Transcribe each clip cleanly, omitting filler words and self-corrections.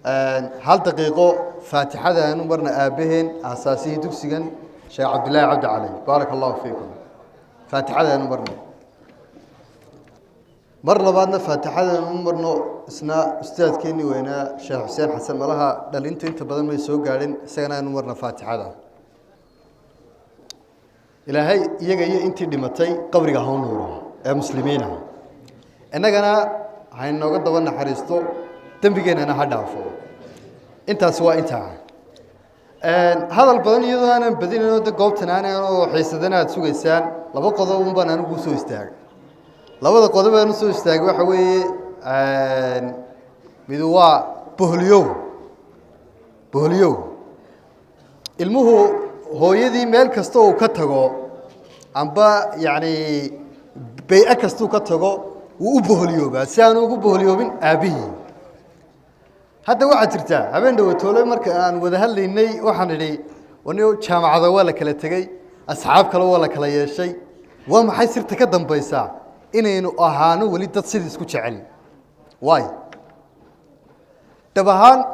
هل دقيقة فاتحة نمرنا آبهن أساسي دكسجن شيخ عبد الله عبد علي بارك الله فيكم فاتحة نمرنا مرة بعدنا فاتحة نمرنا اسنا أستاذ كيني وهنا شيخ حسين حسن ملها دلينتو أنت بدل ما يسوق قاعدين سجنا نمرنا فاتحة إلى هاي يجي أنت دمتي قبرك هون نوره مسلمين إنك أنا هاي النقطة وانا حريستو تنبيجين أنا هدافو أنت سواء أنت هذا البدن يدا أنا بدين أنا تقولت أنا وحيسدنا تسوق إنسان لو قضوا ومبنا أنا بوسو استاج لو قضوا أنا سو استاج وحوي بدوا بهليو المه هو يدي مال كستو كتجو أمبا يعني بيئة كستو كتجو وبهليو بس أنا وبهليو من أبيه هذا واحد ترتاح هبين دو تولي مركان وذا هل إني وحنري ونيو جامعة ولا كلا تجي أصحاب كلا ولا كلا يشي وما حيصير تقدم بيساع إنه أهانو ولي تصير يسكت علي واي تبهان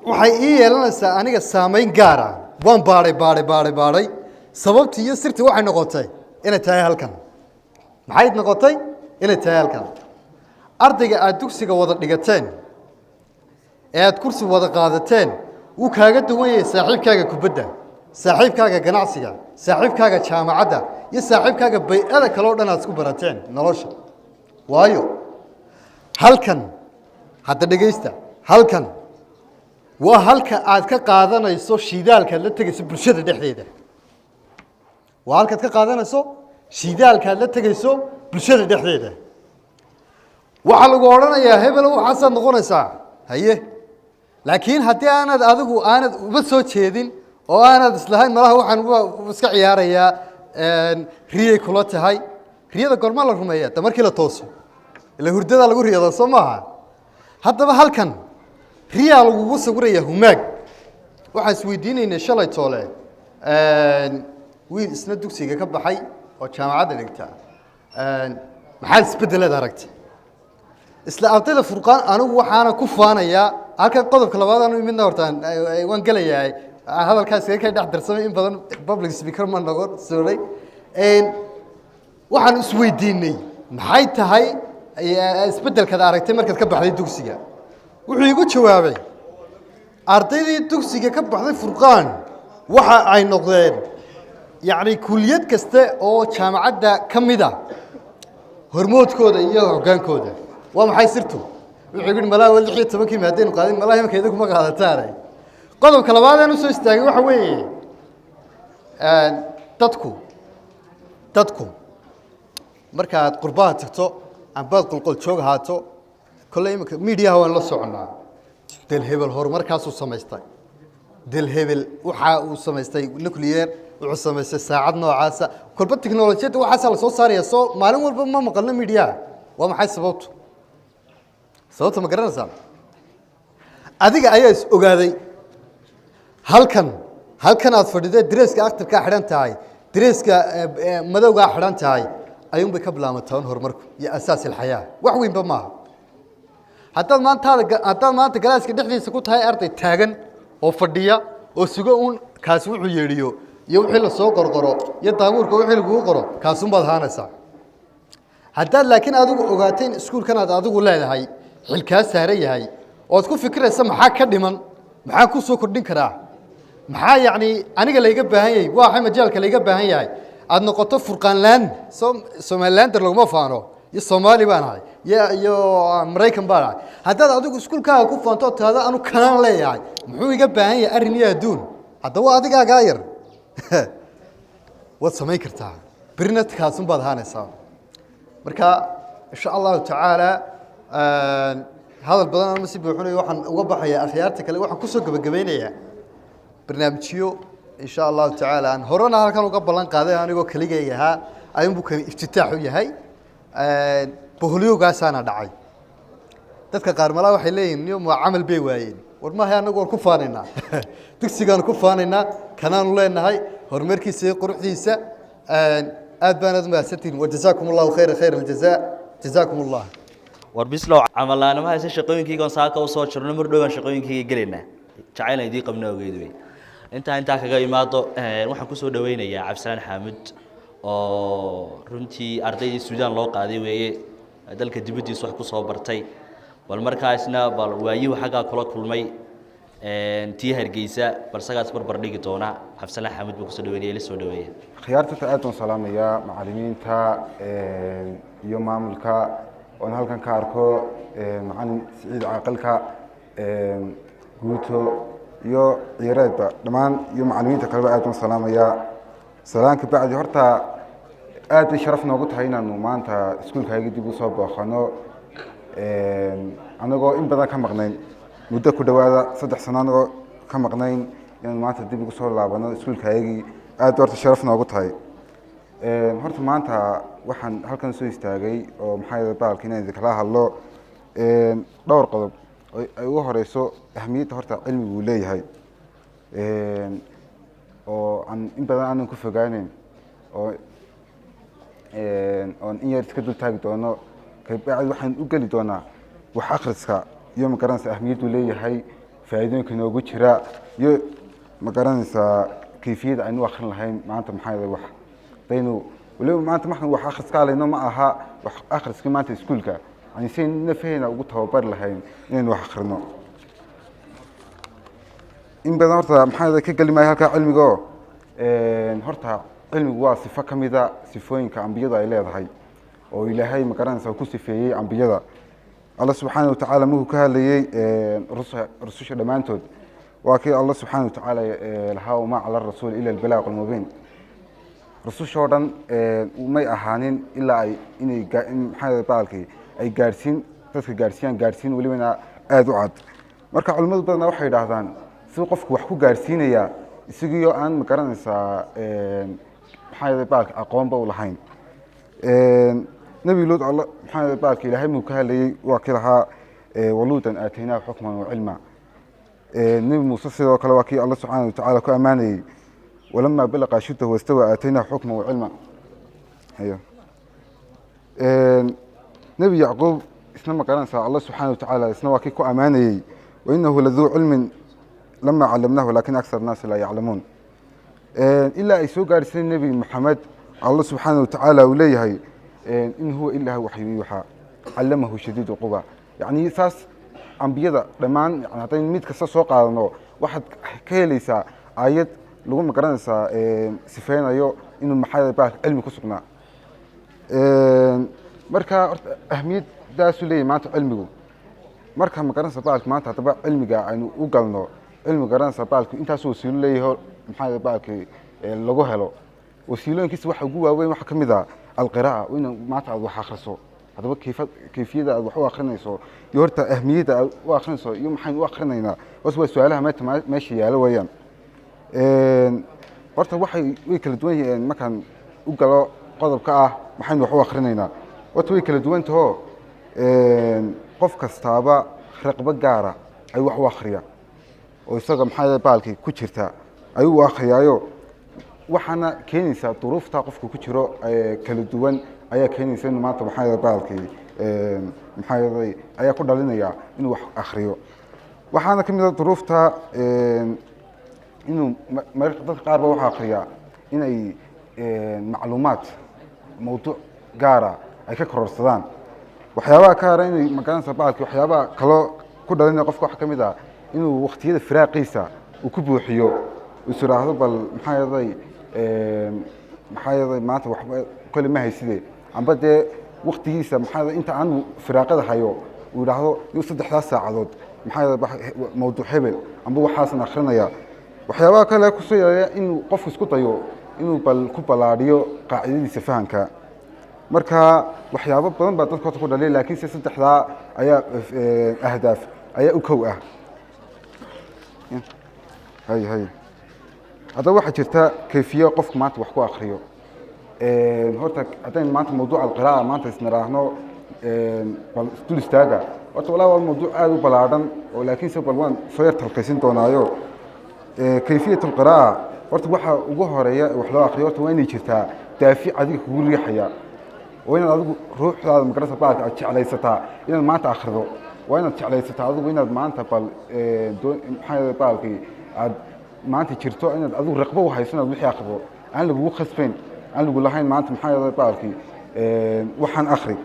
وحقيقي لنا أنا السامين قارة وان باري سببتي يصير واحد نقطة إنه تاهل كان محيط نقطة إنه تاهل كان أرضك أدوكسك وضع نقطتين aad kursi wada qaadateen uu kaaga duwan yahay saaxiibkaaga kubadda saaxiibkaaga ganacsiga saaxiibkaaga jaamacadda iyo saaxiibkaaga bay'ada kale oo dhan aad isku barateen nolosha waayo halkan hadda dhageysta halkan waa halka aad ka qaadanayso shidaalka la tagayso bulshada dhexdeeda waa halka aad ka qaadanayso shidaalka la tagayso bulshada dhexdeeda waxa lagu oranayaa hebel waxa aad noqonaysaa haye laakiin haddii aanad adigu aanad uba soo jeedin oo aanad islahayn malaha waxaan iska ciyaarayaa riyay kula tahay riyada gorma la rumeeyaa ta markii la tooso ila hurdada lagu riyado soo maaha haddaba halkan riyaa lagu sawiraya humaag waxaan isweydiinaynaa shalay toole wiil isna dugsiga ka baxay oo jaamacadda dhigta maxaad isbedelada aragtay isla ardayda furqaan anigu waxaana ku faanayaa halka qodobka labaad aanu midna hortaan waan galayahay hadalkaas ka dhex darsamay in badan public speaker ma noqon sorry waxaan isweydiinay maxay tahay isbedelka aragtay markaad ka baxday dugsiga wuxuu igu jawaabay ardaydii dugsiga ka baxday furqaan waxa ay noqdeen yani kulliyad kasta oo jaamacadda kamida hormoodkooda iyo hogaankooda وما حيصيرتوا ويقول ملا ولا حيت تبكي مهدين وقاعدين ملا يمكن يدك ما قاعد تاري قدم كلا بعد أنا سويت تاجي وحوي تدكو مركات قربات تكتو عم بعض قل شوق هاتو كل يوم ميديا هو اللي صعنا دل هبل هور مركز وسمستاي دل هبل وسمستاي نوكليير وسمست ساعدنا وعاسة كل بالتكنولوجيا وحاسة صوت صار يسوع معلوم والبما مقلنا ميديا وما حس صوت صوت ما قررنا صار أديك أيش أقعدي هل كان أطفال درس كأكتر كحران تاعي درس كمدو كحران تاعي أيوم بكبلا متون هرمرك يا أساس الحياة وحوين بما حتى ما أنت جالس كده في سكوت هاي أرض تاجن وفردية وسجون كاسو يريو يوحل السوق قرقرو يتامور كوحل قرقرو كاسون بدهان صار حتى لكن أدوك أوقاتين سكول كان أدوك ولا هاي حلكاس سهرية هاي وتكون فكرة سمح كدمن محاكو سوق الدين كرا محا يعني أنا قال يجيب بهاي واحد مجال قال يجيب بهاي عاد نقطة فرقان لان سومالان ترى ما فانو الصومالي بان هاي يا أمريكان بان هذا أدوك سكول كا كوف فانتوت هذا أنا كلام لا يعني محو يجيب بهاي أرنيه دون هذا هو أديك غاير واتسمي كرتها برنت كاسون بدهان صار marka insha Allah ta'ala هذا البرنامج مسيب وحنا وحن وضح يا أخيارتك اللي وحن كسر جبينية برنامجيو إن شاء الله تعالى أن هرنا هالكانوا قبل أن قاعدين أنا يقول كليجي ياها أيام بكرة افتتاحه ياهي بهليو قاسنا دعي تذكر قارملا وحلين يوم عمل بيوين ورما هي أنا أقول كفانينا تكسيجان كفانينا كنا نقول إن هاي هرمركي سيقرح ديسة أدبان أدم ستين وجزاكم الله خير الجزاء جزاكم الله warbislow camalaana ma haysa shaqooyinkii saaka u soo jirno mar dhawaan shaqooyinkii gelina jacayl idii qabna ogeeday inta kaga imaado waxaan ku soo dhaweynayaa Cabdisalaan Xaamud oo runtii ardaydii Suudaan loo qaaday weeye dalka dibadiisa wax ku soo bartay bal markaasna bal waayi waxa kula kulmay tii Hargeysa bal sagaas barbar dhigi doona Cabdisalaan Xaamud buu ku soo dhaweeyay la soo dhaweeyay khiyaarta aad u salaamaya macallimiinta iyo maamulka oo halkan ka arko macallin Saciid Caaqilka guuto iyo ciyaarada dhamaan iyo macallimiinta kale aad u salaamaya salaanka bacdi horta aad sharaf noogu tahay inaanu maanta iskuulkayga dib u soo booqano anagoo in badan ka maqnayn muddo ku dhawaada 3 sano ka maqnayn in maanta dib ugu soo laabano iskuulkayga aad horta sharaf noogu tahay horta maanta waxaan halkan soo istaagay oo maxay baalka inaan kala hadlo dhowr qodob ay ugu horeyso ahmiyadda horta cilmigu uu leeyahay oo aan in badan aan ku fogaaneyn oo in yar iska dul taagi doono kabacdi waxaan u gali doonaa wax akhriska iyo ma garanaysa ahmiyaddu leeyahay faa'iidooyinka noogu jira iyo ma garanaysa kayfiyada aynu akhrin lahayn maanta maxay wax baynu waliba maanta maxaan wax akhriska leeyno ma aha wax akhriska maanta iskuulka aan siin nafeena ugu tababar lahayn inaynu wax akhrino in badan horta maxay ka galimay halka cilmiga horta cilmigu waa sifo kamida sifooyinka ambiyada ay leedahay oo ilaahay ma garanaysa ku sifeeyay ambiyada Allah subhanahu wa ta'ala markuu ka hadlayay rususha dhamaantood waa kii Allah subhanahu wa ta'ala lahaa ma ala rasuul ila al-balagh al-mubin rususha dhan may ahaanin ilaa ay inay maxay baalkii ay gaarsiin waliba aad u cad marka culimadu badan waxay yiraahdaan si qofku wax ku gaarsiinaya isagiyo aan ma garanaysaa maxay baalka aqoonba u lahayn nabi luud Allah maxay baalka ilaahay muu ka hadlayay waa kii lahaa waluudan aataynaa xukman wa cilma nabi muuse sidoo kale waa kii Allah subhanahu wa ta'ala ku amaanayay ولما بلغ أشده واستوى آتيناه حكما وعلما ايوه نبي يعقوب اسمه كان الله سبحانه وتعالى اسمه كيكو اماني وانه لذو علم لما علمناه لكن اكثر الناس لا يعلمون الا ايسو غارسين النبي محمد الله سبحانه وتعالى وليه ان هو الا وحي يوحى علمه شديد القوى يعني اساس انبياء دمان يعني هذين ميد كسا سو قادنو واحد كهليسا ايد lagu ma garanaysaa sifeynayo inuu maxay baa cilmi ku sugnaa marka ahmiyadaas u leeyahay maanta cilmigu marka ma garanaysaa baalka maanta hadaba cilmiga aynu u galno cilmi garanaysaa baalku intaas oo wasiilo leeyahay maxay baalka lagu helo wasiilooyinkiisa waxa ugu waaweyn waxa kamid ah alqiraa in maanta aad wax akhriso hadaba kayfiyada aad wax u akhrinayso iyo horta ahmiyada aad u akhrinayso iyo maxay u akhrinaynaa waa su'aalaha meesha yaala weeyaan horta waxay kala duwan yihiin markaan u galo qodobka ah maxaynu wax u akhrinaynaa horta way kala duwan tahay qof kastaaba raqba gaara ay wax u akhriya oo isaga maxay baalkii ku jirta ay u akhriyaayo waxana keenaysa duruufta qofku ku jiro kala duwan ayaa keenaysa in maanta maxay baalkii maxay ayaa ku dhalinaya inuu wax akhriyo waxaana kamid ah duruufta inuu marka dadka qaar waxa akhriya inay macluumaad mawduuc gaara ay ka kororsadaan waxyaabaha ka hara inay magaranaysa baalkii waxyaabaha kale ku dhalinaya qofka wax kamid ah inuu waqtiyada firaaqiisa uu ku buuxiyo uu siraahdo bal maxay maanta wax kale ma hayside amba dee waqtigiisa maxay inta aan firaaqada hayo uu yiraahdo iyo 3 saacadood maxay mawduuc hebel amba waxaasan akhrinaya waxyaabaha kale ku soo yeelay in qofku isku dayo inuu bal ku balaadiyo qaacidadiisa fahanka marka waxyaabo badan baa dadka ku dhalay laakiin 3 ayaa ahdaaf ayaa u kow ah hay hada waxa jirta kayfiyo qofku maanta wax ku akhriyo horta hadaan maanta mawduuca alqiraa maanta isnaraahno bal istul istaaga horta walaa waa mawduuc aad u balaadan oo laakiin se bal waan soo yar talqaysin doonaayo كيفية القراءة horta waxa ugu horeeya wax loo akhriyo horta waa inay jirtaa daafic adiga kugu riixaya oo inaad adigu ruuxdaada magarasa baalka aad jeclaysataa inaad maanta akhrido waa inaad jeclaysataa adigu inaad maanta bal maxaa baalkii aad maanta jirto inaad adigu raqbo u hayso inaad wixii akhrido aan lagugu khasbayn aan lagu lahayn maanta maxaa baalkii waxaan akhri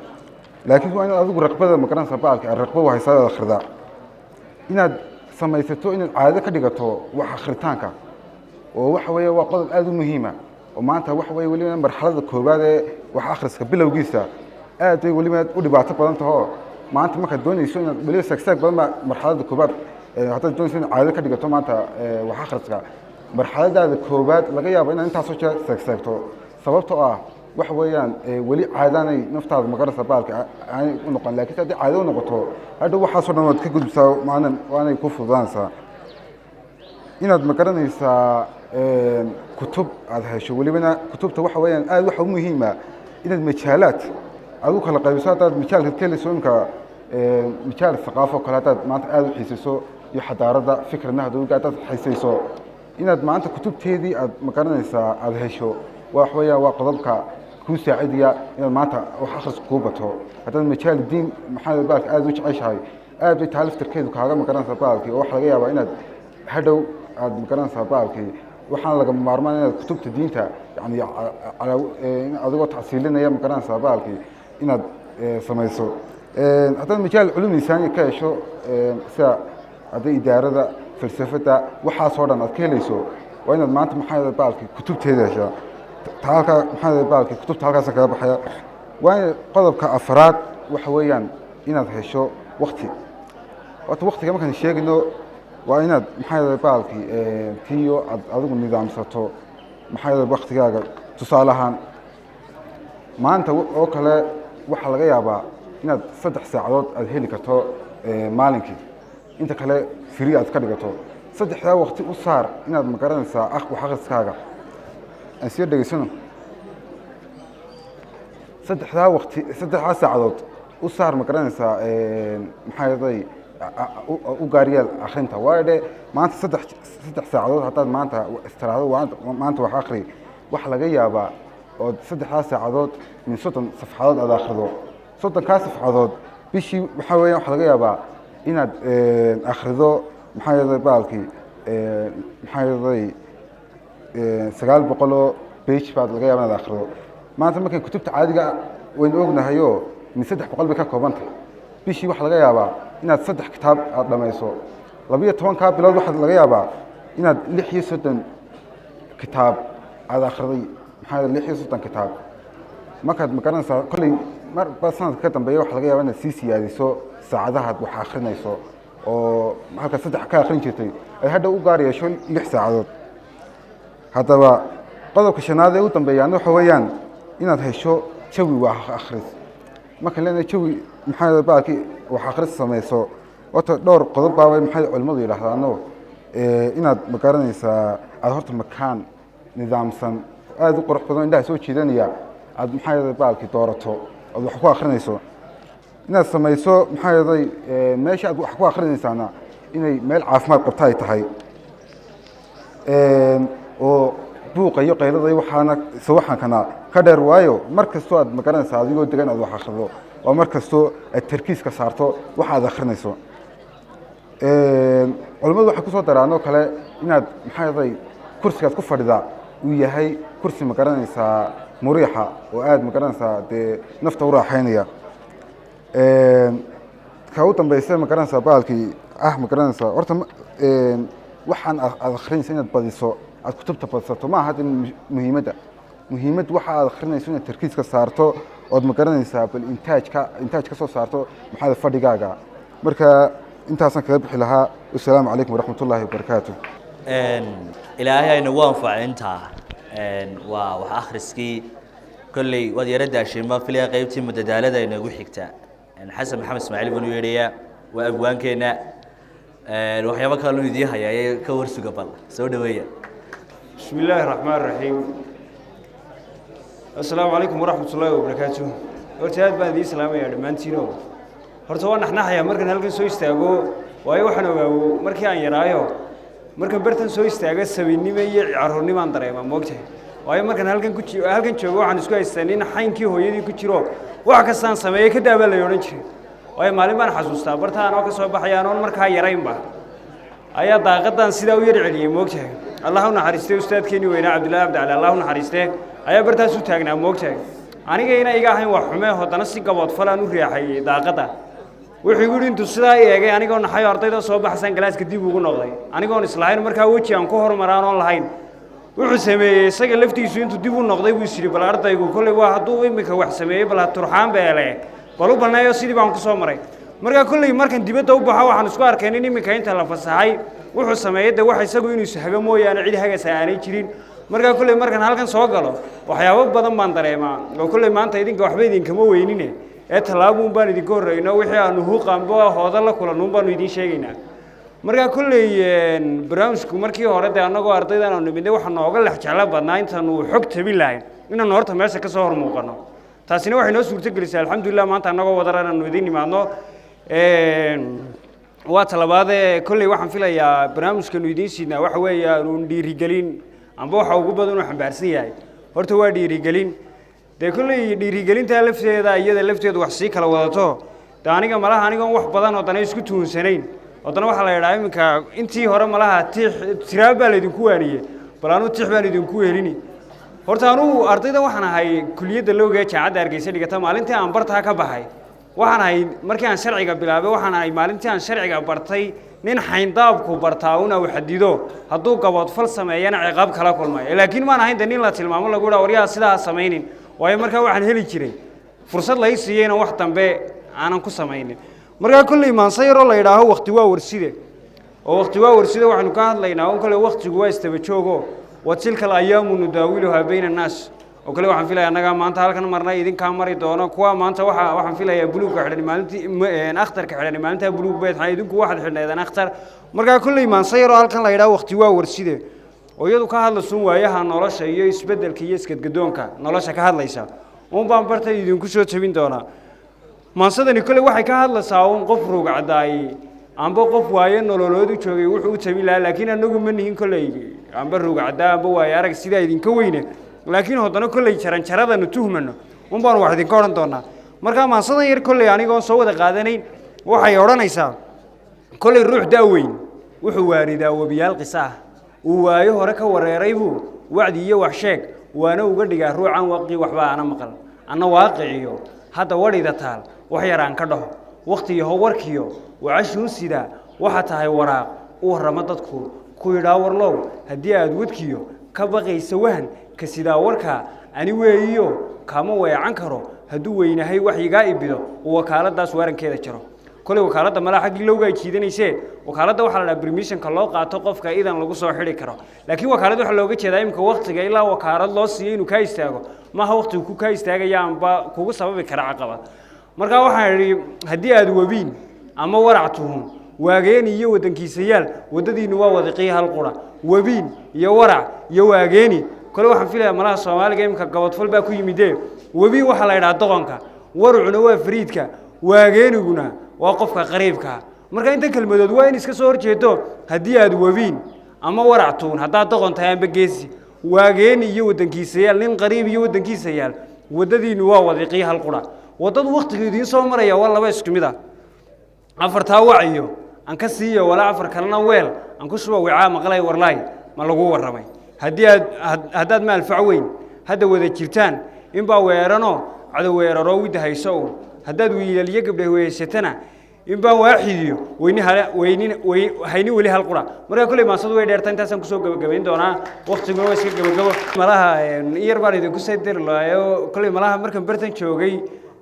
laakiin waa inaad adigu raqbada magaranaysa baalkii aad raqbo u hayso aad akhridaa inaad samaysato inaad caado ka dhigato wax akhritaanka oo waxa weeye waa qodob aad u muhiima oo maanta waxa weeye weliba marxaladda koowaad ee wax akhriska bilowgiisa aad bay weliba u dhibaato badan taho maanta markaad doonayso inaad weliba sagsaag badan baa marxaladda koowaad haddaad doonayso inaad caado ka dhigato maanta wax akhriska marxaladaada koowaad laga yaabo inaad intaasoo jeer sagsaagto sababtoo ah waxa weeyaan weli caadaanay naftaada magarasa baalka aanay u noqon laakiin haddii caado u noqoto hadhow waxaasoo dhan waad ka gudubsaa waanay ku fududaanaysaa inaad magaranaysaa kutub aad hesho welibana kutubta waxa weeyaan aad waxa u muhiima inaad majaalaad aad u kala qaybiso haddaad majaalka keliso imka majaal thaqaafo kale haddaad maanta aad u xiisayso iyo xadaaradda fikradna hadowga haddaad xiisayso inaad maanta kutubteedii aad magaranaysaa aad hesho wax weeyaan waa qodobka kuu saacidaya inaad maanta wax akhris kuu bato haddaad majaal diin maxaa baalka aad u jeceshahay aad bay tahay laftarkeedu kaaga magaranaysaa baalkii oo waxa laga yaabaa inaad hadhow aad magaranaysaa baalkii waxaan laga maarmaan inaad kutubta diinta yani adigoo tacsiilinaya magaranaysaa baalkii inaad samayso haddaad majaal culum insaaniya ka hesho sida hadday idaarada falsafada waxaasoo dhan aad ka helayso waa inaad maanta maxaa baalkii kutubteeda heshaa halkaa maxaa baalkii kutubta halkaasa kaga baxaya waa qodobka afraad waxa weeyaan inaad hesho wakti horta waktiga markaan sheegayno waa inaad maxaa baalkii tiyo aad adigu nidaamsato maxaa waktigaaga tusaale ahaan maanta oo kale waxaa laga yaabaa inaad 3 saacadood aad heli karto maalinkii inta kale free aad ka dhigato 3 waqti u saar inaad magaranaysaa wax akhriskaaga aan sii dhageysano 3 waqti 3 saacadood u saar magaranaysaa maxaa yaday u gaariyal akhrinta waade maanta 3 saacadood haddaad maanta istiraado maanta wax akhri wax laga yaabaa oo 3 saacadood min 30 safxadood aad akhrido 30 safxadood bishii waxa weeyaan wax laga yaabaa inaad akhrido maxaa yaday baalkii maxaa yaday 900 page baad laga yaabaa inaad akhrido maanta markay kutubta caadiga waynu ognahayo min 300 bay ka koobantay bishii wax laga yaabaa inaad 3 kitaab aad dhamayso 12 bilood waxa laga yaabaa inaad 36 kitaab aad akhriday maxaa 36 kitaab markaad magaranaysaa kulli mar sanadka ka dambeeya waxa laga yaabaa inaad sii siyaadiso saacadaha wax akhrinayso oo halka 3 ka akhrin jirtay ay hadda u gaar yeesho 6 saacadood haddaba qodobka shanaad ee u dambeeyaan waxa weeyaan inaad hesho jawi wax akhris marka leena jawi maxaa baaki wax akhris samayso wato dhowr qodob baa maxay culimadu yiraahdaan inaad magaranaysaa aad horta makaan nidaamsan aad u qurux badan indhaha soo jeedanaya aad maxaa baalki doorato aad wax ku akhrinayso inaad samayso maxaa yaday meesha aad wax ku akhrinaysaana inay meel caafimaad qabta ay tahay oo buuqa iyo qaylada waxaana sawaxankana ka dheer waayo markastoo aad magaranaysaa adigoo degan aad wax akhrido oo markastoo aad tarkiiska saarto waxa aad akhrinayso culimadu waxay ku soo daraanoo kale inaad maxaa yaday kursigaad ku fadhida uu yahay kursi magaranaysaa muriixa oo aad magaranaysaa dee nafta u raaxaynaya ka u dambaysa magaranaysaa baalkii magaranaysaa horta waxaan aad akhrinaysa inaad badiso aad kutubta badsato ma aha muhiimad waxa aad akhrinayso inaad tarkiiska saarto ood magaranaysaa bal intaaj ka soo saarto maxaa fadhigaaga marka intaasaan kaga bixi lahaa assalaamu calaykum waraxmatullaahi wabarakaatu ilaahay ayna u anfacay intaa waa wax akhriskii kolley waad yara daasheen ma filaya qaybtii madadaalada ay nagu xigtaa xasan maxamed ismaaciil banu yeedhayaa waa abwaankeenna waxyaabo kale loo idii hayaa ka warsuga bal soo dhaweeya بسم الله الرحمن الرحيم السلام عليكم ورحمة الله وبركاته horta aad baan idin salaamayaa dhammaantiin horta waan naxnaxaya markan halkan soo istaago waayo waxaan ogaawo markii aan yaraayo markan bartan soo istaaga sabiinimo iyo caruurnimo aan dareema moogtahay waayo markaan halkan joogo waxaan isku haystaa nin xaynkii hooyadii ku jiro wax kastaan sameeyey ka daabaa la odhan jiray waayo maalin baan xasuustaa bartaan oo ka soo baxaya anoon markaa yaraynba ayaa daaqadan sidaa u yar celiyey moogtahay allah u naxariistay ustaadkeenii weynaa cabdullaahi cabdi cali allah u naxariistee ayaa bartaas u taagnaa moogtahay anigayna iga ahayn wax xumee haddana si gaboodfalaan u riixayey daaqadda wuxuu igu yidhi intuu sidaa eegay anigoo naxayo ardayda soo baxsan galaaska dib ugu noqday anigoon islahayn markaa weji aan ku hormaraan oon lahayn wuxuu sameeyey isaga laftiisu intuu dib u noqday buu is yidhi bal ardaygu kolley waa hadduu iminka wax sameeyey bal ha turxaan beele bal u banneeyo sidii baan ku soo maray markaa kolley markan dibadda u baxo waxaan isku arkay nin iminka inta la fasaxay wuxuu sameeyey de wax isagu inuu ishago mooyaane cid hagasa aanay jirin markaa kolley markan halkan soo galo waxyaabo badan baan dareemaa oo kolley maanta idinka waxba idinkama weynine ee tallaabuun baan idinka horreyno wixii aanu huuqaanba hooda la kulannuun baanu idiin sheegaynaa markaa kolley barnaamijku markii hore dee annagoo ardaydan aanu nimidnay waxaa nooga lex jeclo badnaa intaanu xog tabin lahayn inaanu horta meesha ka soo hor muuqanno taasina waxay noo suurto gelisay alxamdulilah maanta annagoo wadara inaanu idiin nimaadno waa talabaadee kolley waxaan filayaa barnaamijkanu idiin siinaa waxa weeye aanuun dhiirigelin amba waxa ugu badan uu xambaarsan yahay horta waa dhiirigelin dee kolley dhiirigelintaa lafteeda iyada lafteedu wax sii kala wadato dee aniga malaha anigoon wax badan haddana isku tuunsanayn haddana waxaa la yidhaha iminka intii hore malaha tiraab baa laydinku waaniyey bal anuu tix baan idinku helini horta anugu ardaydan waxaan ahay kuliyadda lowga ee jaamacadda hargeysa dhigata maalintii aan bartaa ka baxay waxaan ahay markii aan sharciga bilaabay waxaan ahay maalintii aan sharciga bartay nin xayndaabku bartaa una uu xadido hadduu gaboodfal sameeyana ciqaab kala kulmay laakiin maan ahayn de nin la tilmaamo lagu dhaha waryaha sidaa samaynin waayo markaa waxaan heli jiray fursad lai siiyey inaan wax dambe aanan ku samaynin markaa kolley maanse yaroo la yidhaaho wakti waa warside oo wakti waa warside waxaynu ka hadlaynaa on kale waktigu waa istaba joogo wa tilka alayaamu nudaawiluhaa bayna annaas oo kale waxaan filaya annagaa maanta halkan marnay idinkaa mari doono kuwa maanta waxaan filayaa buluugka xidhan maalintii akhtarka xidhan maalintaa buluug beed xaa idinku waxaad xidhnaydaan akhtar markaa kolley maanse yaroo halkan la yidhaho wakti waa warside oo iyadu ka hadlaysun waayaha nolosha iyo isbeddelka iyo iskadgadoonka nolosha ka hadlaysa un baan bartay idinku soo tabin doonaa maansadani kolley waxay ka hadlaysaa un qof ruugcadaayey amba qof waayo nololood u joogay wuxuu u tabin lahaa laakiin anagu ma nihin kolley amba ruugcadaa amba waayo arag sidaa idinka weyne laakiin haddana kolley jaranjaradanu tuhmano un baanu wax idinka odhan doonaa markaa maansadan yar kolley anigoon soo wada qaadanayn waxay odhanaysaa kolley ruux daaweyn wuxuu waaridaa webiyaal qisa ah uu waayo hore ka wareeray buu wacdi iyo wax sheeg waana uga dhigaa ruucan waqii waxba aana maqal anna waaqiciyo hadda wadhida taal wax yar aan ka dhaho wakhtiyaho warkiyo wacashuun sidaa waxa tahay waraaq u warramo dadku ku yidhaa warlow haddii aad wadkiyo ka baqaysa wahan ka sidaa warkaa ani weeyiyo kama weecan karo hadduu weynahay waxyigaa ibido uu wakaaladaas waarankeeda jaro kolley wakaaladda malaa xaggii lowga ay jiidanaysee wakaaladda waxaa la dhaha permissionka loo qaato qofka idan lagu soo xidhi karo laakiin wakaalad waxaa looga jeedaa imika waktiga ilaa wakaalad loo siiyo inuu kaa istaago maaha waktigu ku kaa istaagaya amba kugu sababi kara caqabad markaa waxaan idhi haddii aad webiin ama warac tuhun waageeni iyo waddankiisayaal waddadiinnu waa wadiqiya hal qura webiin iyo warac iyo waageeni kole waxaan filayaa malaha soomaaliga imika gabadfal baa ku yimidee webiin waxaa la yidhaha doqonka warucuna waa fariidka waageeniguna waa qofka qariibkaa marka inta kelmadood waa in iska soo horjeedo haddii aad webiin ama warac tuun haddaad doqon tahay amba geesi waageeni iyo waddankiisayaal nin qariib iyo waddankiisayaal waddadiinnu waa wadiqiya hal qura waddadu waktigu idiin soo maraya waa laba isku mid ah afartaa waciyo aan ka siiyo walaa afar kalena weel aan ku shuba wicaa maqlay warlaay ma lagu warramay haddaad ma alfac weyn hadda wada jirtaan inbaa weeranoo cadow weeraroo widda hayso uun haddaad wiilaliyo gabdha weeysatana inbaa waaxidiyo hayni weli hal qura markaa kolley maansadu way dheerta intaasaan kusoo gabagabayn doonaa waktiguna waa iska gabagabo malaha yar baan idinku soo diri lahayo kolley malaha markaan bartan joogay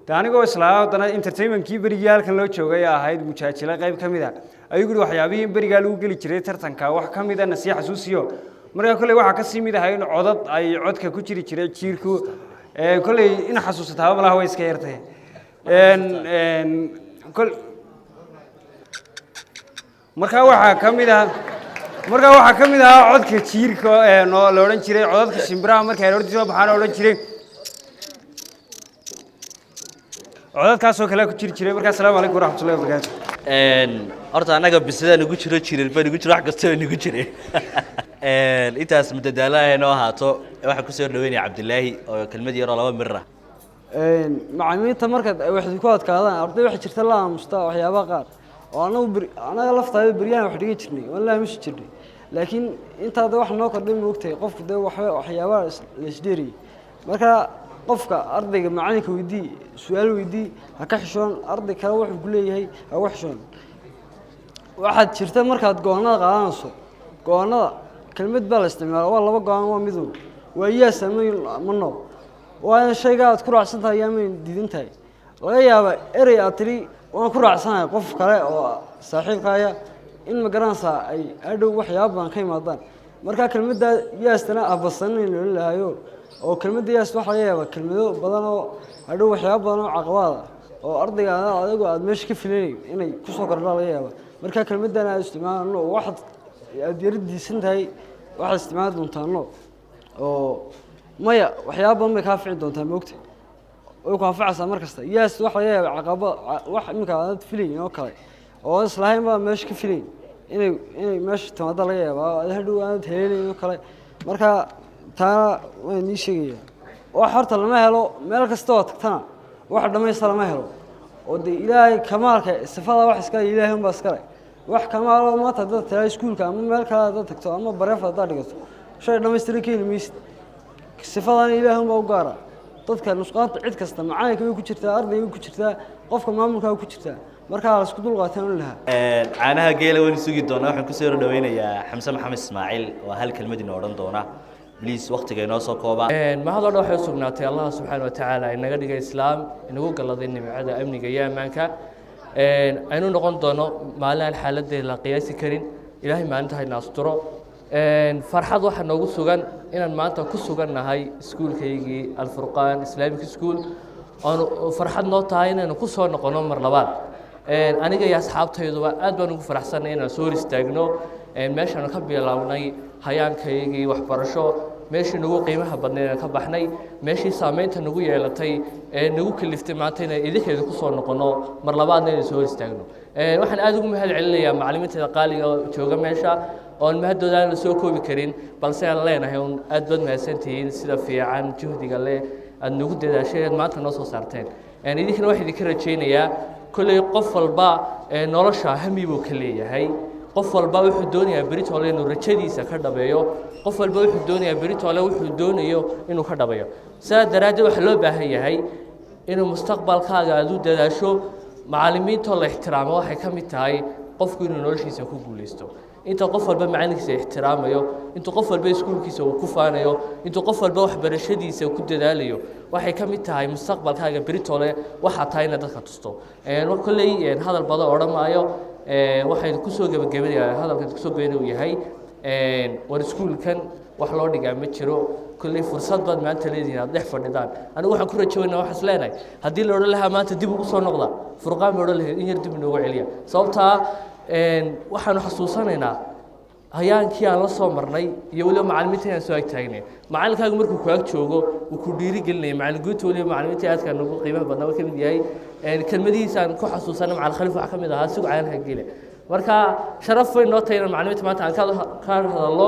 de anigoo islaa haddana entertainmentkii berigii halkan loo joogay ahayd mujaajilo qayb ka mid a ayuu yidhi waxyaabihii berigaa lagu geli jiray tartanka wax ka mida na sii xasuusiyo markaa kolley waxaa ka sii mid ahay in codad ay codka ku jiri jiray jiirku kolley in xasuusataaba malaha way iska yartay markaa waxaa ka mid ahaa codka jiirka la odhan jiray codadka shimbiraha markay aroortii soo baxaan la odhan jiray codadkaasoo kale ku jiri jiray markaa asalaamu calaykum waraxmatullahi wabarakaatu horta annaga bisadaan ugu jiro jirir baan ugu jiro wax kastaba nagu jiray intaas mudadaalaha inoo ahaato waxaan kusoo dhaweynaya cabdilaahi oo kelmad yaroo 2 mir ah macallimiinta markaad wax ku adkaadaan arday waxa jirta la aamusta waxyaabaha qaar oo anaga laftaada bariyahan wax dhigi jirnay wallahi ma jirnay laakiin intaada wax noo kordhin moogtay qofku de waxyaabaha la isdheeri marka qofka ardayga macalinka weydii su'aal weydii ha ka xishoon arday kale wuxuu ku leeyahay ha wax xishoon waxaad jirta markaad go'aanada qaadanayso go'aanada kelmad baa la isticmaalaa waa 2 go'aan waa mid waa yes ama no waa shayga aad ku raacsan tahay ama diidan tahay laga yaabaa erey aad tiri waan ku raacsanahay qof kale oo saaxiibkaya in ma garanaysaa ay hadhow waxyaabo badan ka yimaadaan marka kelmadda yes-tana abasan in loo laayo oo kelmadda yes waxa laga yaabaa kelmado badan oo hadhow waxyaabo badan oo caqabad oo ardayga adigu aad meesha ka filayay inay ku soo kordhaan laga yaabaa marka kelmaddan aad isticmaalno waxaad aad yardiisan tahay waxaad isticmaali doontaa no oo maya waxyaabo badan bay kaa fici doontaa moogta way ku anfacaysaa markasta yes waxa laga yaabaa caqabad wax iminka aad filayn oo kale oo islahayn baa meesha ka filayn inay meesha timaada laga yaabaa hadhow aad heleelay oo kale marka taa waan ii sheegaya wax horta lama helo meel kasta oo tagtana wax dhamaysta lama helo oo de ilaahay kamaalka sifada wax iska ilaahay un baa iska leh wax kamaalo maanta dad tahay iskuulka ama meel kale dad tagto ama bareef dad dhigato shay dhamaystiran keenay miist sifadan ilaahay un baa u gaara dadka nusqaanta cid kasta macaanka way ku jirtaa ardayga ku jirtaa qofka maamulka ku jirtaa marka la isku dul qaataan u lahaa caanaha geela waan sugi doonaa waxaan ku soo dhaweynayaa Xamse Maxamed Ismaaciil oo hal kelmad inoo oran doona please waqtiga inoo soo kooba mahad oo waxay sugnaatay Allah subhanahu wa ta'ala inaga dhigay islaam inagu galaday nimcada amniga iyo amaanka aynu noqon doono maalin xaaladeeda la qiyaasi karin ilaahay maalinta hayna asturo farxad waxa noogu sugan inaan maanta ku sugannahay iskuulkaygii Al-Furqaan Islamic School oo farxad noo tahay inaan ku soo noqono mar labaad aniga iyo asxaabtayduba aad baan ugu faraxsanahay inaan soo istaagno meeshaan ka bilaabnay hayaankaygii waxbarasho meeshii nagu qiimaha badneed ka baxnay meeshii saameynta nagu yeelatay nagu kaliftay maanta inaan idinkeeda ku soo noqono mar labaadna inaan soo istaagno waxaan aad ugu mahad celinayaa macallimiinta qaaliga oo jooga meesha oo mahadooda aan la soo koobi karin balse aan leenahay aad baad mahadsantihiin sida fiican juhdiga leh aad nagu dadaasheen maanta noo soo saarteen idinkana waxaan idinka rajaynayaa kulley qof walba nolosha hami buu ka leeyahay qof walba wuxuu doonayaa beritoole inuu rajadiisa ka dhabeeyo qof walba wuxuu doonayaa beritoole wuxuu doonayo inuu ka dhabeeyo sidaa daraaddeed waxaa loo baahan yahay inuu mustaqbalkaaga aad u dadaasho macallimiintoo la ixtiraamo waxay ka mid tahay qofku inuu noloshiisa ku guulaysto inta qof walba macalinkiisa ixtiraamayo inta qof walba iskuulkiisa uu ku faanayo inta qof walba waxbarashadiisa ku dadaalayo waxay ka mid tahay mustaqbalkaaga beritoole waxa tahay inaad dadka tusto kulley hadal badan odhan maayo waxay ku soo gabagabeeyay hadalkan ku soo beenay uu yahay war iskuulkan wax loo dhigaa ma jiro kulley fursad baad maanta leedihiin aad dhex fadhidaan anigu waxaan ku rajaynayaa waxaas leenahay haddii la odhan lahaa maanta dib ugu soo noqda Furqaan ma odhan lahayd in yar dib inoogu celiya sababtaa waxaanu xasuusanaynaa hayaankii aan la soo marnay iyo waliba macallimiinta aan soo agtaagnay macallinkaagu markuu ku ag joogo uu ku dhiirigelinaya macallinguuta waliba macallimiinta aadka nagu qiimaha badnaa ka mid yahay kelmadihiisa aan ku xasuusanay macallin khaliif waxa ka mid ahaa sugu caanaha geela marka sharaf weyn noo tahay inaan macallimiinta maanta aan ka hadallo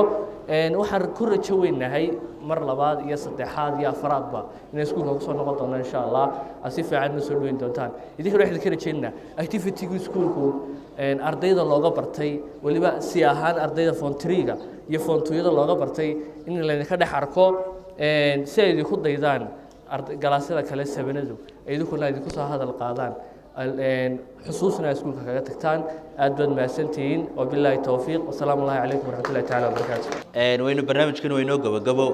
waxaan ku rajo weynahay mar labaad iyo saddexaad iyo afraadba inay iskuulka ku soo noqon doonaan insha Allah asi fiican noo soo dhaweyn doontaan idinkana waxaan ka rajaynaa activity-gu iskuulku ardayda looga bartay waliba si ahaan ardayda form 3ga iyo form 2yada looga bartay in la ka dhex arko si ay ku daydaan galaasyada kale sabanadu ay idinkuna idinku soo hadal qaadaan xusuusna iskuulka kaga tagtaan aad baad mahadsantihiin wabillahi tawfiiq wasalaamu alaykum waraxmatullahi ta'ala wabarakaatuh waynu barnaamijkan waynoo gabagabo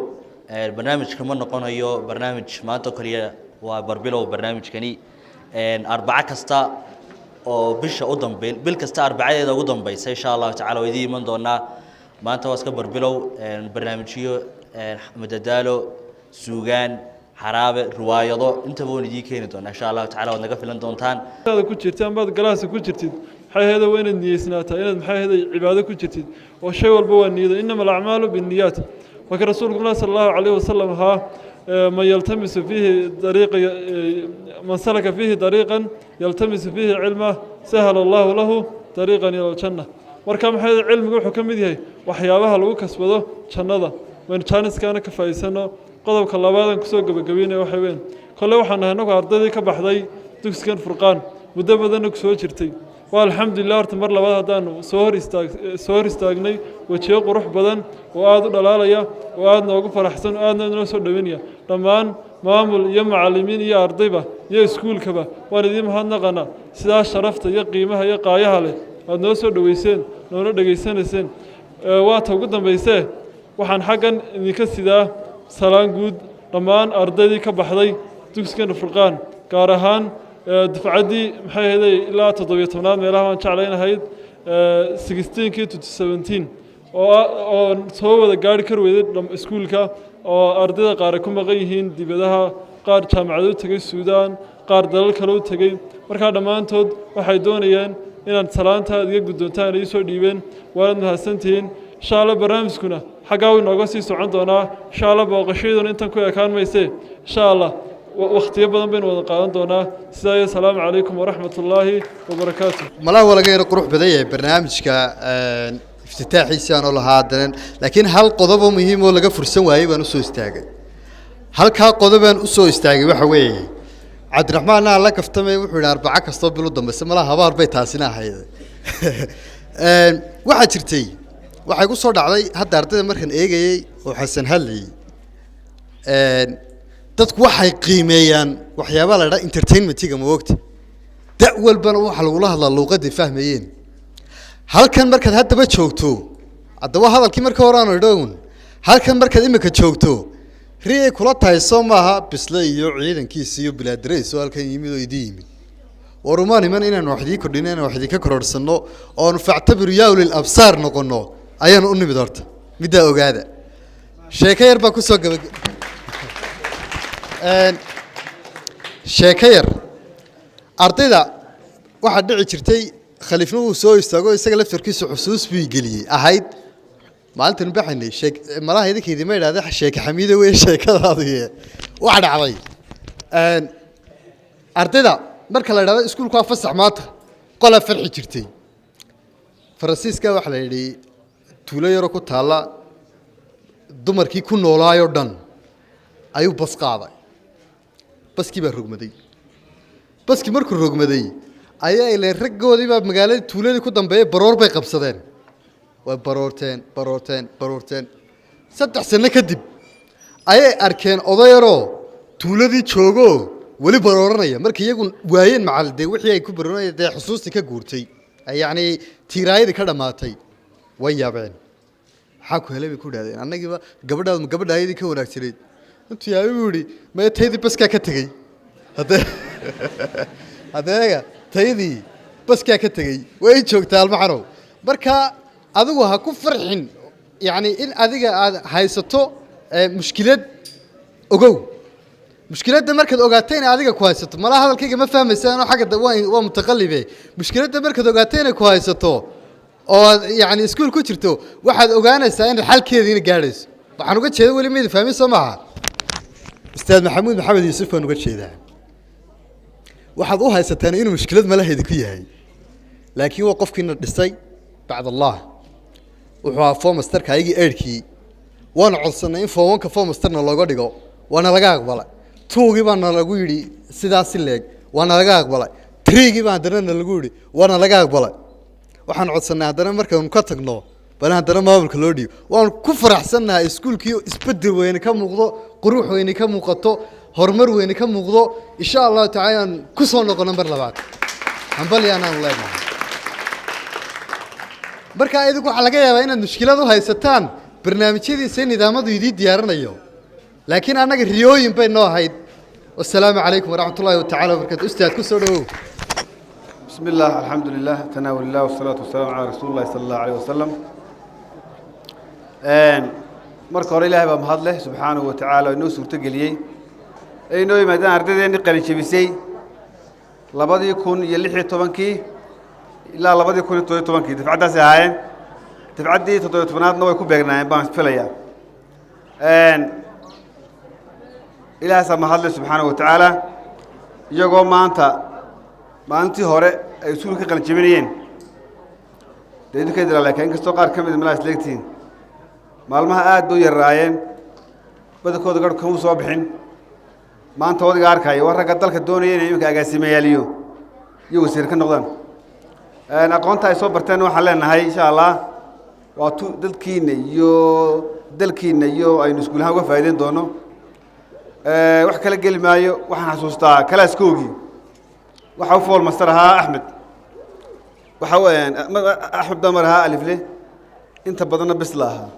barnaamijka ma noqonayo barnaamij maanta kaliya waa barbilow barnaamijkani arbaca kasta oo bisha u dambeyn bil kasta arbacadeeda ugu dambaysa insha Allah ta'ala way idin iman doonaa maanta waa iska barbilow barnaamijyo madadaalo suugaan xaraabe riwaayado inta buu idin keeni doona insha Allah ta'ala wad naga filan doontaan ku jirtaan baad galaas ku jirtid maxay heedo weyn niyeysnaata inaad maxay heedo cibaado ku jirtid oo shay walba waa niyada inama al-a'maalu bin-niyaat wa ka rasuulullah sallallahu alayhi wasallam ha man yaltamisu fihi tariiqa man salaka fihi tariiqan yaltamisu fihi ilma sahala Allah lahu tariiqan ila al-jannah marka maxay ahayd cilmigu wuxuu ka mid yahay waxyaabaha lagu kasbado jannada waynu jaaniskaana ka faa'iidsano qodobka labaad aan kusoo gabagabeynaya waxay weyn kolle waxaan nahay anagu ardaydii ka baxday dugsigan furqaan muddo badanna ku soo jirtay waa alxamdulilah horta mar labaad haddaanu soo hor istaagnay wejiyo qurux badan oo aada u dhalaalaya oo aada noogu faraxsan oo aadna inoo soo dhaweynaya dhammaan maamul iyo macallimiin iyo ardayba iyo iskuulkaba waan idiin mahadnaqanaa sidaa sharafta iyo qiimaha iyo qaayaha leh aad noo soo dhaweyseen noona dhegaysanayseen waata ugu dambaysee waxaan xaggan idinka sidaa salaan guud dhammaan ardaydii ka baxday dugsigan furqaan gaar ahaan dufcaddii maxay ahaydey ilaa 17aad meelaha waan jeclaynahayd 16kii to 17 oo soo wada gaari kar weyday iskuulka oo ardayda qaar ay ku maqan yihiin dibadaha qaar jaamacado u tegay suudaan qaar dalal kale u tegay markaa dhammaantood waxay doonayeen inaad salaanta adiga guddoontaan ay soo dhiibeen waad mahadsantihiin insha Allah barnaamijkuna xaggaa uu inooga sii socon doonaa insha Allah booqashadeeduna intan ku ekaan mayse insha Allah waqtiyo badan baynu wada qaadan doonaa sidaa iyo salaamu calaykum waraxmatullaahi wabarakaatu malaha waa laga yaro qurux badan yahay barnaamijka iftitaaxiisa aan oo lahaa haddana laakiin hal qodob oo muhiim oo laga fursan waayey baan usoo istaagay halkaa qodobaan usoo istaagay waxa weeye cabdiraxmaan alla kaftamay wuxuu yidhi arbaco kastoo bil u dambaysa malaha habaar bay taasina ahayd waxaa jirtay waxay ku soo dhacday hadda ardayda markaan eegayey oo xasan hadlayey dadku waxay qiimeeyaan waxyaabaha la yidhaha entertainmentiga ma ogta da' walbana waxa lagula hadlaa luuqadday fahmayeen halkan markaad haddaba joogto haddaba hadalkii marka hore aanu idhown halkan markaad imika joogto riyay kula tahay soo maaha bisle iyo ciidankiisa iyo bilaadirays oo halkan yimid oo idin yimid warumaan iman inaanu wax idii kordhino inaanu wax idinka kororhsanno oonu factabiru yaa ulil absaar noqonno ayaanu u nimid horta middaa ogaada sheeko yar baa kusoo gaba sheeko yar ardayda waxaa dhici jirtay khaliifna wuu soo istaago isaga laftarkiisa xusuus buu geliyey ahayd maalintan baxaynay malaha idinka idima idhaahda sheeke xamiida wey sheekadaadu waxa dhacday ardayda marka la idhahdo iskuulku waa fasax maanta qolaa farxi jirtay faransiiska waxaa la yidhi tuulo yaroo ku taalla dumarkii ku noolaayoo dhan ayuu bas qaaday baskii baa rogmaday baskii markuu rogmaday ayaa ileen raggoodii baa magaaladii tuuladii ku dambeeyay baroor bay qabsadeen way baroorteen 3 sano kadib ayay arkeen odayaroo tuuladii joogo weli barooranaya markii iyagu waayeen macal dee wixii ay ku barooranayeen dee xusuustii ka guurtay yacni tiiraayadii ka dhammaatay way yaabeen maxaa ku helay bay ku idhahdeen annagiiba gabadhaayadii ka wanaagsanayd intuu yaabay buu yidhi maya taydii baskaa ka tegey hadeega taydii baskaa ka tegey way joogtaa almaxanow marka adigu ha ku farxin yacni in adiga aad haysato mushkilad ogow mushkiladda markaad ogaato inay adiga ku haysato malaha hadalkayga ma fahmaysaanoo xagga waa mutaqallibe mushkiladda markaad ogaato inay ku haysato oo yacni iskuul ku jirto waxaad ogaanaysaa inaad xalkeediina gaadhayso waxaan uga jeeda weli mayda fahmin soo maaha ustaad maxamuud maxamed yuusuf baan uga jeedaa waxaad u haysataan inuu mushkilad malaheedi ku yahay laakiin waa qofkiina dhisay bacd allah wuxuu ahaa fomasterka ayagii eedhkii waana codsanay in fowanka fomasterna looga dhigo waana laga aqbalay tuugii baana lagu yidhi sidaasi leeg waana laga aqbalay triigii baa haddana na lagu yidhi waana laga aqbalay waxaan codsanay haddana markaanu ka tagno bal haddana maamulka loo dhiibo waan ku faraxsannahay iskuulkii isbedel weyne ka muuqdo qurux weyne ka muuqato horumar weyne ka muuqdo insha allahu tacaala aan ku soo noqono mar labaad hambalyaanaan leenahay marka idinku waxaa laga yaabaa inaad mushkilad u haysataan barnaamijyadiisa nidaamadu idii diyaarinayo laakiin annaga riyooyin bay noo ahayd wasalaamu calaykum waraxmat ullahi tacaala wabarakatu ustaad ku soo dhawow بسم الله الحمد لله تناول الله والصلاة والسلام على رسول الله صلى الله عليه وسلم marka hore ilaahay baa mahad leh subxaanahu wa tacaala inoo suurtageliyey ee inoo yimaadaan ardaydeennii qalin jebisay 2016 ilaa 2017 dafcaddaasi ahaayeen dafcaddii 17aadna way ku beegnaayeen baan filayaa ilaahaasaa mahad leh subxaanahu wa tacaala iyagoo maanta maalintii hore ay iskuulka qalin jebinayeen dee idinka idila laakiin inkastoo qaar ka mid malaha isleegtiin maalmaha aad bay u yaraayeen badankooda garhku kamuu soo bixin maanta wadiga arkaya war ragga dalka doonaya inay iminka agaasimayaaliyo iyo wasiir ka noqdaan aqoonta ay soo barteen waxaan leenahay insha allah waa dadkiina iyo dalkiina iyo aynu iskuulahaan uga faa'iideyn doono wax kala geli maayo waxaan xasuustaa kalaaskoogii waxa u fool master ahaa axmed waxa weeyaan axmed damar ahaa alifle inta badanna bisla ahaa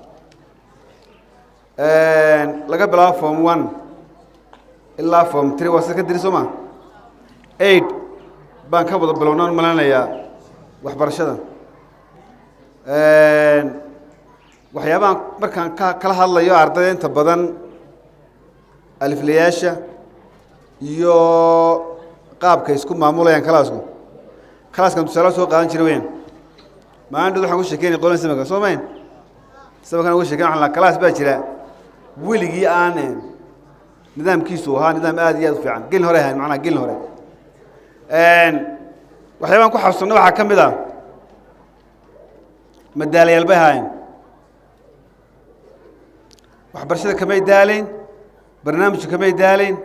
laga bilaabo form 1 ilaa form 3 waa sida ka diri soo ma 8 baan ka wada bilownaan malanayaa waxbarashada waxyaabahan markaan kala hadlayo ardayda inta badan aliflayaasha iyo qaabka isku maamulayaan kalaaskan tusaale soo qaadan jiray weyn maanta waxaan ku sheekeynay qolan samaka soo mayn samakan ugu sheekeyn waxaan la kalaas baa jira weligii aan nidaamkiisu ahaa nidaam aad iyo aad u fiican gelin hore ahayn macnaha gelin hore waxyaabaan ku xasuusnay waxaa ka mid ah madaalayaal bay ahaayeen waxbarashada kamay daaleyn barnaamijka kamay daaleyn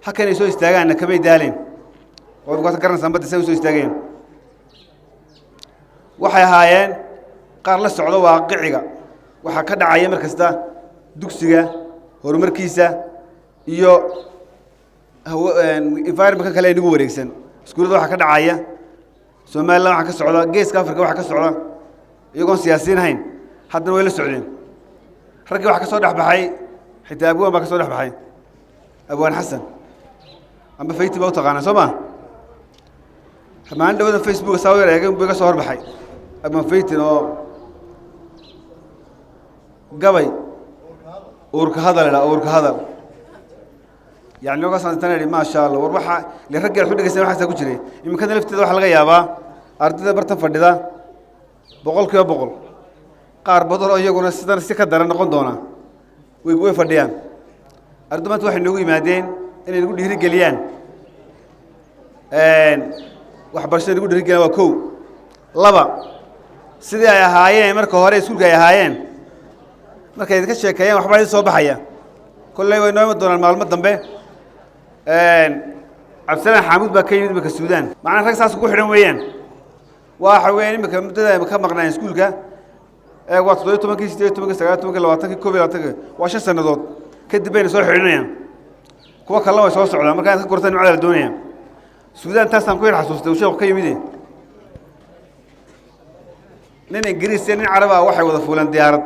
halkan ay soo istaagaanna kamay daaleyn oo ad garanaysaa badda say u soo istaageen waxay ahaayeen qaar la socdo waaqiciga waxaa ka dhacaya mar kasta dugsiga horumarkiisa iyo environmentka kale inagu wareegsan iskuullada waxaa ka dhacaya somaliland waxaa ka socda geeska africa waxaa ka socda iyagoon siyaasiyiin ahayn haddana way la socdeen raggii waxaa ka soo dhex baxay xitaa abwaan baa ka soo dhex baxay abwaan xasan amba fayti baa u taqaanaa soo ma maalin dhawada facebook saa u yar eegay buu iga soo horbaxay abwaan faytin oo gabay uurka hadal idhaa uurka hadal يعني لو قصنا تنادي ما شاء الله وروحها لرجع الحدة قسنا واحد سأقول شيء يمكن كذا لفت ذا حلقة يابا أردت برتم فردة بقول كيا بقول قار بدر أيه قلنا ستنا سكة درنا قندونا ويقول فرديان أردت ما تروح نقول مادين إن نقول هيري جليان وحبرشنا نقول هيري جليان وكو لبا سيدي يا هايين مركو هاري سولك يا هايين مركو يتكشف كيان وحبايد صوب حيا كل يوم نوم دون المعلومات دمبه عبد السلام حامود بكيد بك السودان معنا رئيس أسقو حرم ويان واحد وين بك مدة بك مقنعين سكول كا وقت ضيوت ما كيس ضيوت ما كيس سجلت ما كلواتك كوبي لاتك وعش سنة ضد كد بين صور حرنيا كوا كلا ويسوس على ما كانت كرتين على الدنيا السودان تاسم كوير حسوس توشة وقيم دي لين إنجليز سنين عربة واحد وظفولان ديارت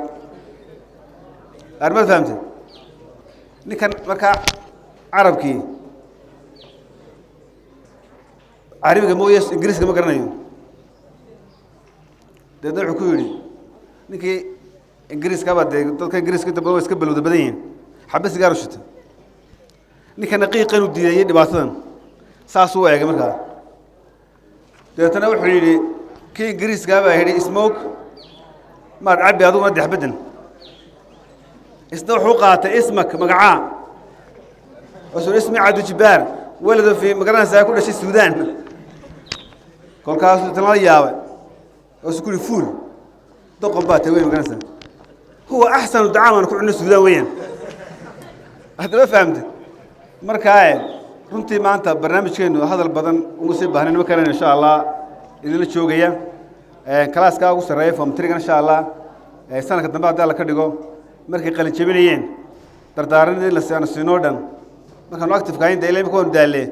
أربعة فهمت ninkan markaa carabkii carabiga mooye ingiriiska ma garanayo deedna wuxuu ku yidhi ninkii ingiriiskaba dee dadka ingiriiska inta badan waa iska balowda badan yihiin xabbe sigaar u shita ninkana qiiqan u diidayay dhibaatadan saasuu u eegay markaa deetana wuxuu yidhi kii ingiriiskaabaa yidhi smoke maad cabbi aduguna dexbedel استوحوا قاطع اسمك مقعاء وصل اسمي عبد الجبار ولده في مقرنا سيكون شيء السودان كل كاسو تنايا وسكول فول طقبات وين مقرنا هو احسن دعامه نكون عندنا السودان وين هذا ما فهمت مركاي runtii maanta barnaamijkeenu hadal badan ugu sii baahnaan ma karaan insha Allah idin joogaya kalaaska ugu sareeyo form 3 insha Allah sanadka dambe haddii la ka dhigo markay qalin jabinayeen dardaaranadii la siinoo dhan markaan active ka inta ilaa imikoon daale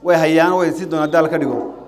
way hayaan way si doona daal ka dhigo